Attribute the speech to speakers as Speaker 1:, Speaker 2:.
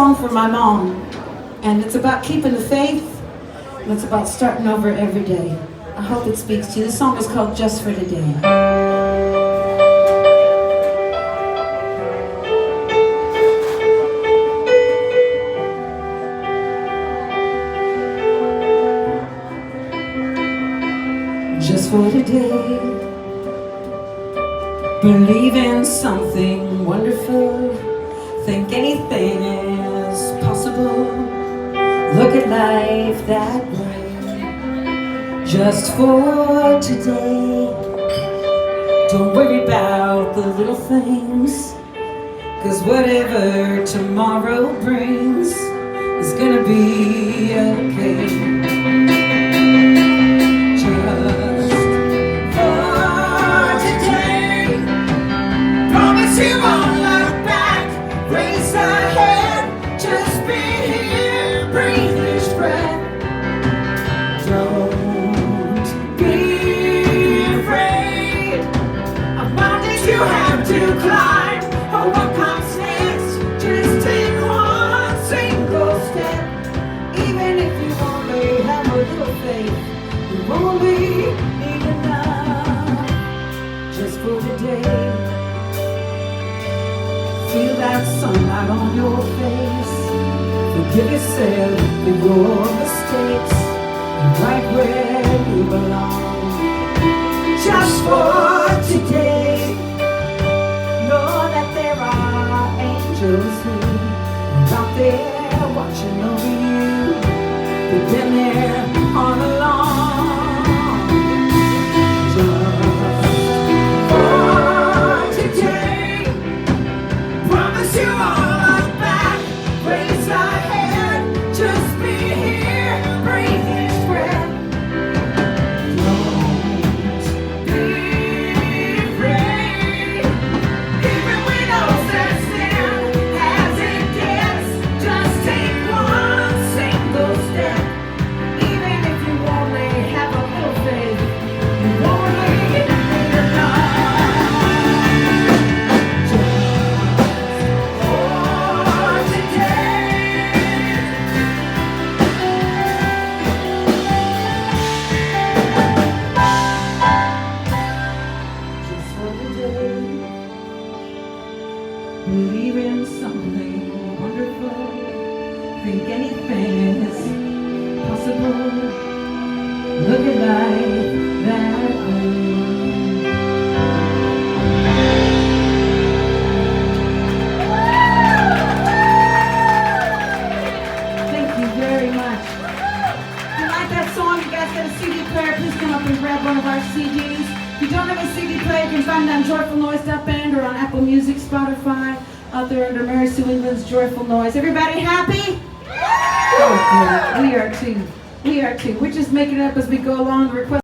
Speaker 1: Song for my mom, and it's about keeping the faith, and it's about starting over every day. I hope it speaks to you. This song is called Just for Today. Just for today, believe in something wonderful, think anything is possible, look at life that way. Just for today, don't worry about the little things, 'cause whatever tomorrow brings is gonna be okay. You have to climb, or what comes next. Just take one single step. Even if you only have a little faith, you only need enough. Just for today, feel that sunlight on your face. Forgive yourself for your mistakes, and right where you belong. Just for today, who are out there watching over you. They've been there all along. Just for today, promise you all look back, raise our head, just be here, breathe each breath. Don't be afraid, even when all says believe in something wonderful, think anything is possible, look at life that way. Thank you very much. If you like that song, you guys got a CD player, please come up and grab one of our CDs. If you don't have a CD player, you can find it on joyfulnoise.band or on Apple Music, Spotify, out there under Mary Sue England's Joyful Noise. Everybody happy? Oh, we are too. We are too. We're just making it up as we go along. The request